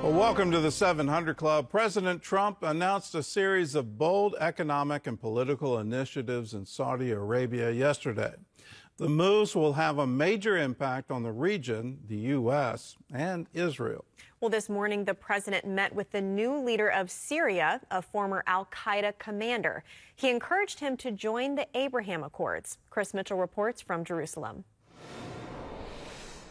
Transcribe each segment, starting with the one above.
Well, welcome to the 700 Club. President Trump announced a series of bold economic and political initiatives in Saudi Arabia yesterday. The moves will have a major impact on the region, the U.S., and Israel. Well, this morning, the president met with the new leader of Syria, a former al-Qaeda commander. He encouraged him to join the Abraham Accords. Chris Mitchell reports from Jerusalem.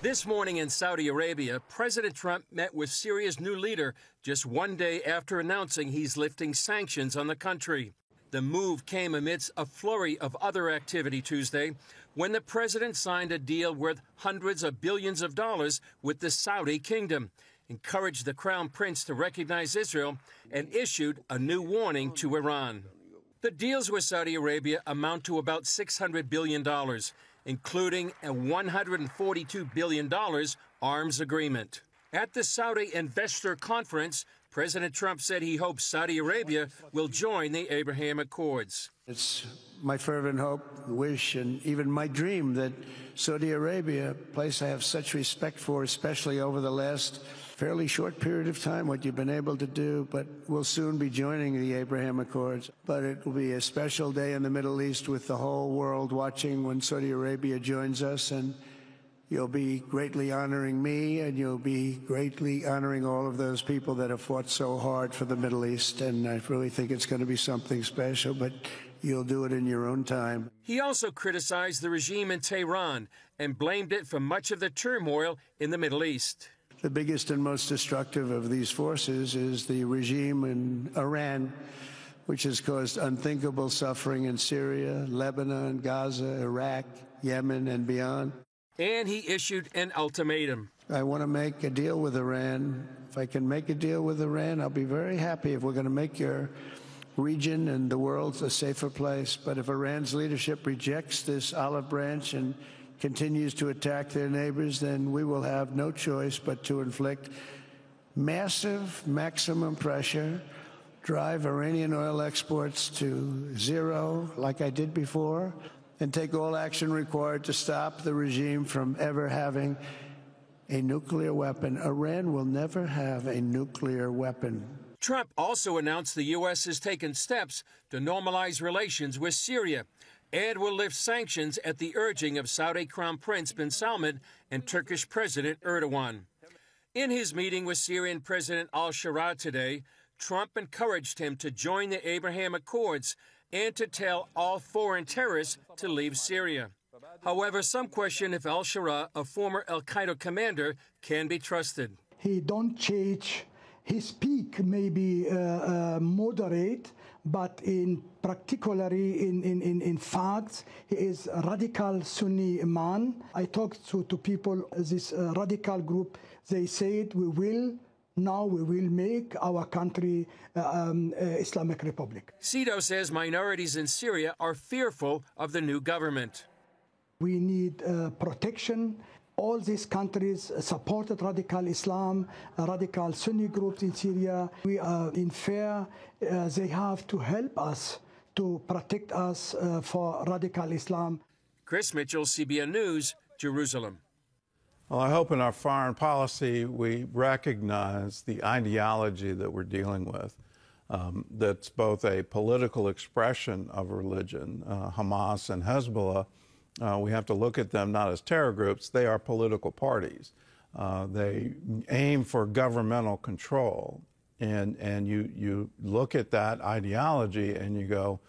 This morning in Saudi Arabia, President Trump met with Syria's new leader just one day after announcing he's lifting sanctions on the country. The move came amidst a flurry of other activity Tuesday when the president signed a deal worth hundreds of billions of dollars with the Saudi kingdom, encouraged the crown prince to recognize Israel, and issued a new warning to Iran. The deals with Saudi Arabia amount to about $600 billion, including a $142 billion arms agreement. At the Saudi Investor Conference, President Trump said he hopes Saudi Arabia will join the Abraham Accords. It's my fervent hope, wish, and even my dream that Saudi Arabia, a place I have such respect for, especially over the last fairly short period of time, what you've been able to do, but we'll soon be joining the Abraham Accords. But it will be a special day in the Middle East with the whole world watching when Saudi Arabia joins us, and you'll be greatly honoring me, and you'll be greatly honoring all of those people that have fought so hard for the Middle East, and I really think it's going to be something special, but you'll do it in your own time. He also criticized the regime in Tehran and blamed it for much of the turmoil in the Middle East. The biggest and most destructive of these forces is the regime in Iran, which has caused unthinkable suffering in Syria, Lebanon, Gaza, Iraq, Yemen, and beyond. And he issued an ultimatum. I want to make a deal with Iran. If I can make a deal with Iran, I'll be very happy if we're going to make your region and the world a safer place. But if Iran's leadership rejects this olive branch and continues to attack their neighbors, then we will have no choice but to inflict massive maximum pressure, drive Iranian oil exports to zero like I did before, and take all action required to stop the regime from ever having a nuclear weapon. Iran will never have a nuclear weapon. Trump also announced the U.S. has taken steps to normalize relations with Syria and will lift sanctions at the urging of Saudi Crown Prince bin Salman and Turkish President Erdogan. In his meeting with Syrian President al-Shara today, Trump encouraged him to join the Abraham Accords and to tell all foreign terrorists to leave Syria. However, some question if al-Shara, a former al-Qaeda commander, can be trusted. He don't change. His speak may be moderate, but particularly in facts, he is a radical Sunni man. I talked to people, this radical group, they said we will make our country Islamic Republic. Cito says minorities in Syria are fearful of the new government. We need protection. All these countries supported radical Islam, radical Sunni groups in Syria. We are in fear. They have to help us, to protect us for radical Islam. Chris Mitchell, CBN News, Jerusalem. Well, I hope in our foreign policy we recognize the ideology that we're dealing with. That's both a political expression of religion, Hamas and Hezbollah. We have to look at them not as terror groups, they are political parties. They aim for governmental control. And you look at that ideology and you go,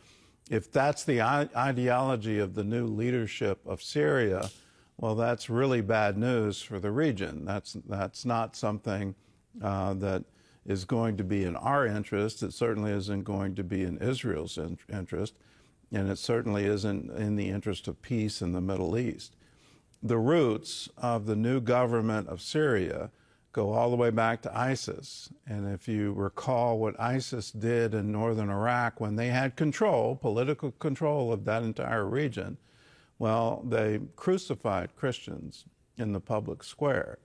if that's the ideology of the new leadership of Syria, well, that's really bad news for the region. That's not something that is going to be in our interest. It certainly isn't going to be in Israel's interest. And it certainly isn't in the interest of peace in the Middle East. The roots of the new government of Syria go all the way back to ISIS. And if you recall what ISIS did in northern Iraq when they had control, political control of that entire region, well, they crucified Christians in the public square.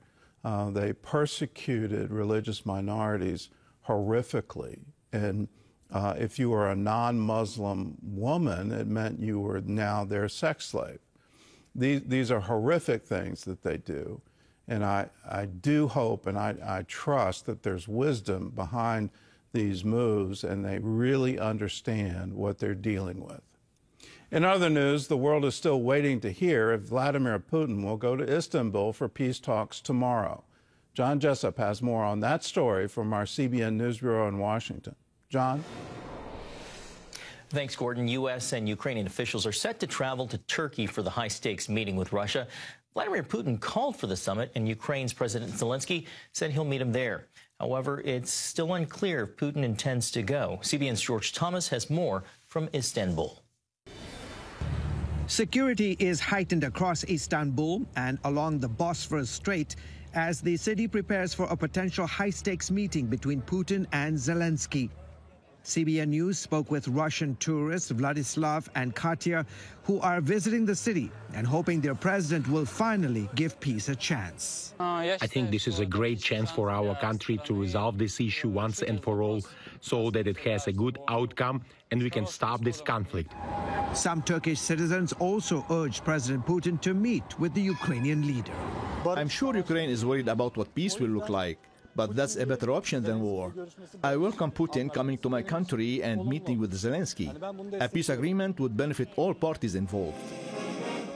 They persecuted religious minorities horrifically. And if you were a non-Muslim woman, it meant you were now their sex slave. These are horrific things that they do. And I do hope and I trust that there's wisdom behind these moves and they really understand what they're dealing with. In other news, the world is still waiting to hear if Vladimir Putin will go to Istanbul for peace talks tomorrow. John Jessup has more on that story from our CBN News Bureau in Washington. John? Thanks, Gordon. U.S. and Ukrainian officials are set to travel to Turkey for the high-stakes meeting with Russia. Vladimir Putin called for the summit, and Ukraine's President Zelensky said he'll meet him there. However, it's still unclear if Putin intends to go. CBN's George Thomas has more from Istanbul. Security is heightened across Istanbul and along the Bosphorus Strait as the city prepares for a potential high-stakes meeting between Putin and Zelensky. CBN News spoke with Russian tourists Vladislav and Katya, who are visiting the city and hoping their president will finally give peace a chance. I think this is a great chance for our country to resolve this issue once and for all so that it has a good outcome and we can stop this conflict. Some Turkish citizens also urged President Putin to meet with the Ukrainian leader. I'm sure Ukraine is worried about what peace will look like, but that's a better option than war. I welcome Putin coming to my country and meeting with Zelensky. A peace agreement would benefit all parties involved.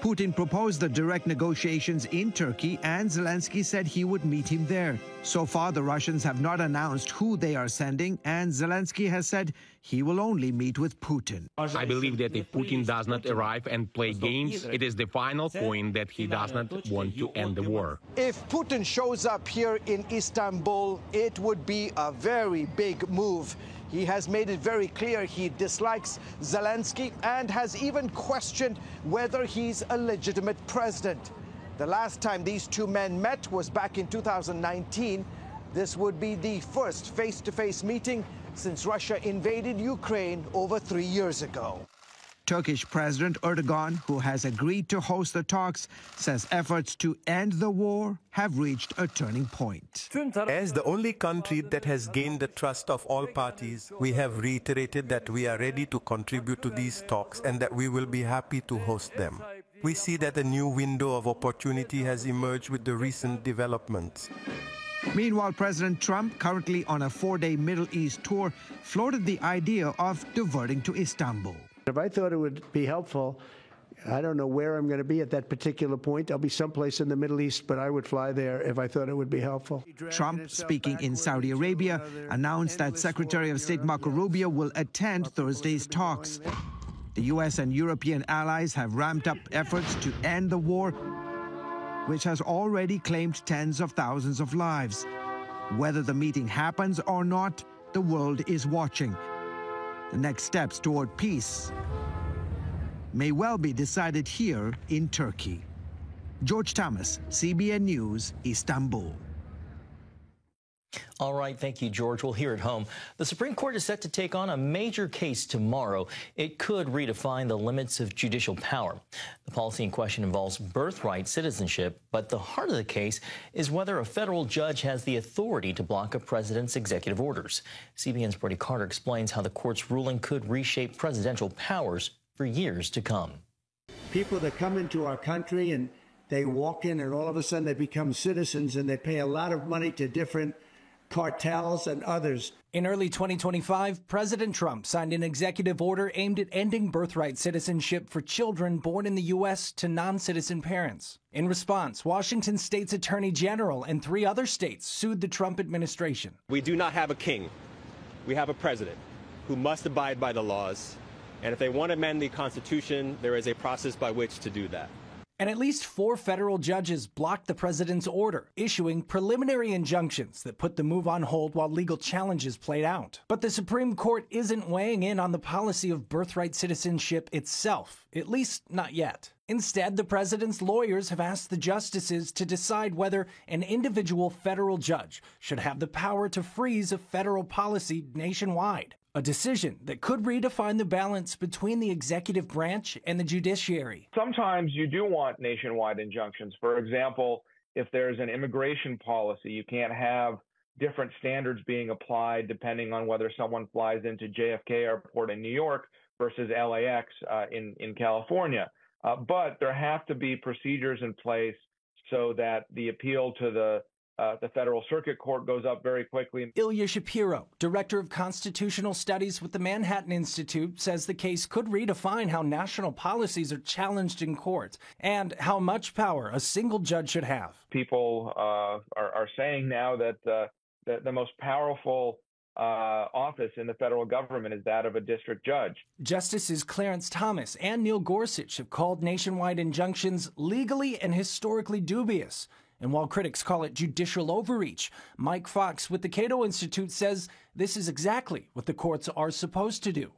Putin proposed the direct negotiations in Turkey, and Zelensky said he would meet him there. So far, the Russians have not announced who they are sending, and Zelensky has said he will only meet with Putin. I believe that if Putin does not arrive and play games, it is the final point that he does not want to end the war. If Putin shows up here in Istanbul, it would be a very big move. He has made it very clear he dislikes Zelensky and has even questioned whether he's a legitimate president. The last time these two men met was back in 2019. This would be the first face-to-face meeting since Russia invaded Ukraine over 3 years ago. Turkish President Erdogan, who has agreed to host the talks, says efforts to end the war have reached a turning point. As the only country that has gained the trust of all parties, we have reiterated that we are ready to contribute to these talks and that we will be happy to host them. We see that a new window of opportunity has emerged with the recent developments. Meanwhile, President Trump, currently on a 4-day Middle East tour, floated the idea of diverting to Istanbul. If I thought it would be helpful, I don't know where I'm going to be at that particular point. I'll be someplace in the Middle East, but I would fly there if I thought it would be helpful. Trump, speaking in Saudi Arabia, announced that Secretary of State Marco Rubio will attend Thursday's talks. The U.S. and European allies have ramped up efforts to end the war, which has already claimed tens of thousands of lives. Whether the meeting happens or not, the world is watching. The next steps toward peace may well be decided here in Turkey. George Thomas, CBN News, Istanbul. All right, thank you, George. We'll hear at home. The Supreme Court is set to take on a major case tomorrow. It could redefine the limits of judicial power. The policy in question involves birthright citizenship, but the heart of the case is whether a federal judge has the authority to block a president's executive orders. CBN's Brody Carter explains how the court's ruling could reshape presidential powers for years to come. People that come into our country and they walk in and all of a sudden they become citizens and they pay a lot of money to different cartels and others. In early 2025, President Trump signed an executive order aimed at ending birthright citizenship for children born in the U.S. to non-citizen parents. In response, Washington State's Attorney General and 3 other states sued the Trump administration. We do not have a king. We have a president who must abide by the laws. And if they want to amend the Constitution, there is a process by which to do that. And at least 4 federal judges blocked the president's order, issuing preliminary injunctions that put the move on hold while legal challenges played out. But the Supreme Court isn't weighing in on the policy of birthright citizenship itself, at least not yet. Instead, the president's lawyers have asked the justices to decide whether an individual federal judge should have the power to freeze a federal policy nationwide. A decision that could redefine the balance between the executive branch and the judiciary. Sometimes you do want nationwide injunctions. For example, if there's an immigration policy, you can't have different standards being applied depending on whether someone flies into JFK Airport in New York versus LAX in California. But there have to be procedures in place so that the appeal to the Federal Circuit Court goes up very quickly. Ilya Shapiro, director of constitutional studies with the Manhattan Institute, says the case could redefine how national policies are challenged in courts and how much power a single judge should have. People are saying now that the most powerful office in the federal government is that of a district judge. Justices Clarence Thomas and Neil Gorsuch have called nationwide injunctions legally and historically dubious. And while critics call it judicial overreach, Mike Fox with the Cato Institute says this is exactly what the courts are supposed to do.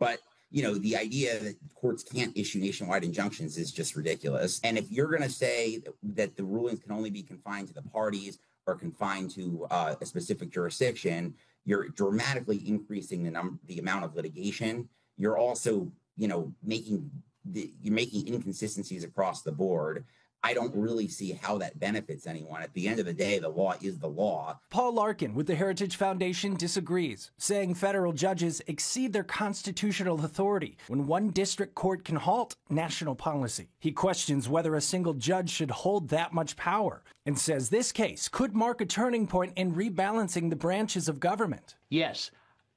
But, you know, the idea that courts can't issue nationwide injunctions is just ridiculous. And if you're going to say that the rulings can only be confined to the parties or confined to a specific jurisdiction, you're dramatically increasing the amount of litigation. You're also, you know, making inconsistencies across the board. I don't really see how that benefits anyone. At the end of the day, the law is the law. Paul Larkin with the Heritage Foundation disagrees, saying federal judges exceed their constitutional authority when one district court can halt national policy. He questions whether a single judge should hold that much power and says this case could mark a turning point in rebalancing the branches of government. Yes,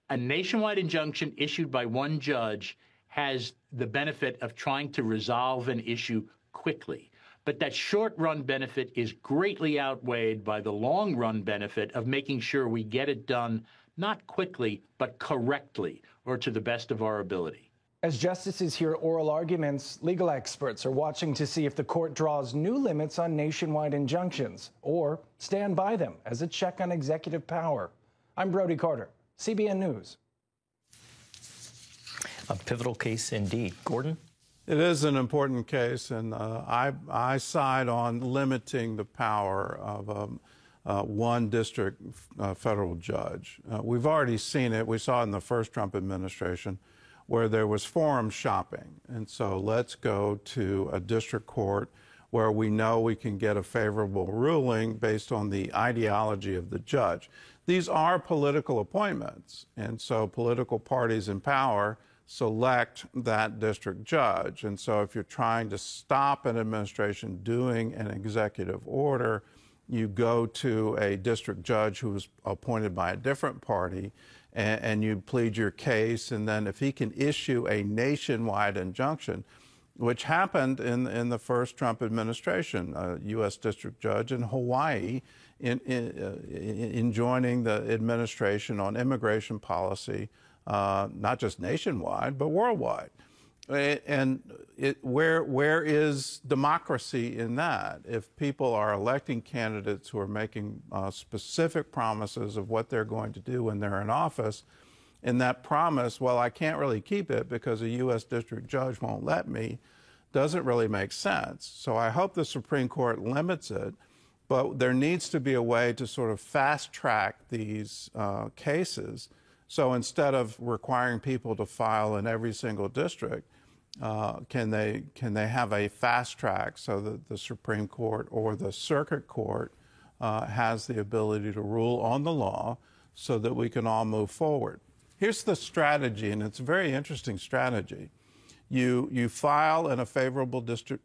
a nationwide injunction issued by one judge has the benefit of trying to resolve an issue quickly. But that short-run benefit is greatly outweighed by the long-run benefit of making sure we get it done not quickly, but correctly, or to the best of our ability. As justices hear oral arguments, legal experts are watching to see if the court draws new limits on nationwide injunctions or stand by them as a check on executive power. I'm Brody Carter, CBN News. A pivotal case indeed. Gordon? It is an important case, and I side on limiting the power of one district federal judge. We've already seen it. We saw it in the first Trump administration where there was forum shopping. And so let's go to a district court where we know we can get a favorable ruling based on the ideology of the judge. These are political appointments, and so political parties in power select that district judge. And so if you're trying to stop an administration doing an executive order, you go to a district judge who was appointed by a different party and you plead your case. And then if he can issue a nationwide injunction, which happened in the first Trump administration, a U.S. district judge in Hawaii enjoining the administration on immigration policy, not just nationwide, but worldwide. And where is democracy in that? If people are electing candidates who are making specific promises of what they're going to do when they're in office, and that promise, well, I can't really keep it because a U.S. district judge won't let me, doesn't really make sense. So I hope the Supreme Court limits it, but there needs to be a way to sort of fast track these cases. So instead of requiring people to file in every single district, can they have a fast track so that the Supreme Court or the Circuit Court has the ability to rule on the law so that we can all move forward? Here's the strategy, and it's a very interesting strategy. You file in a favorable district,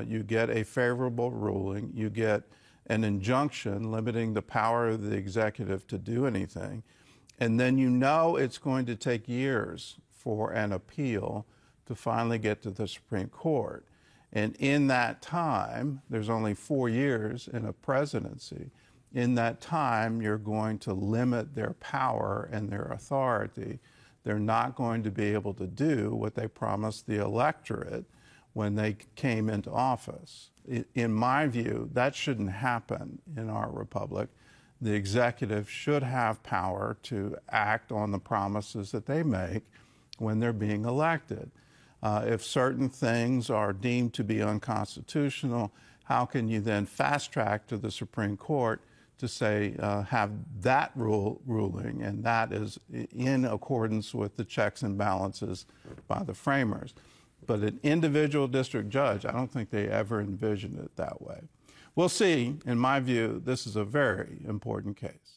you get a favorable ruling, you get an injunction limiting the power of the executive to do anything, and then you know it's going to take years for an appeal to finally get to the Supreme Court. And in that time, there's only 4 years in a presidency. In that time, you're going to limit their power and their authority. They're not going to be able to do what they promised the electorate when they came into office. In my view, that shouldn't happen in our republic. The executive should have power to act on the promises that they make when they're being elected. If certain things are deemed to be unconstitutional, how can you then fast track to the Supreme Court to say, have that ruling, and that is in accordance with the checks and balances by the framers. But an individual district judge, I don't think they ever envisioned it that way. We'll see. In my view, this is a very important case.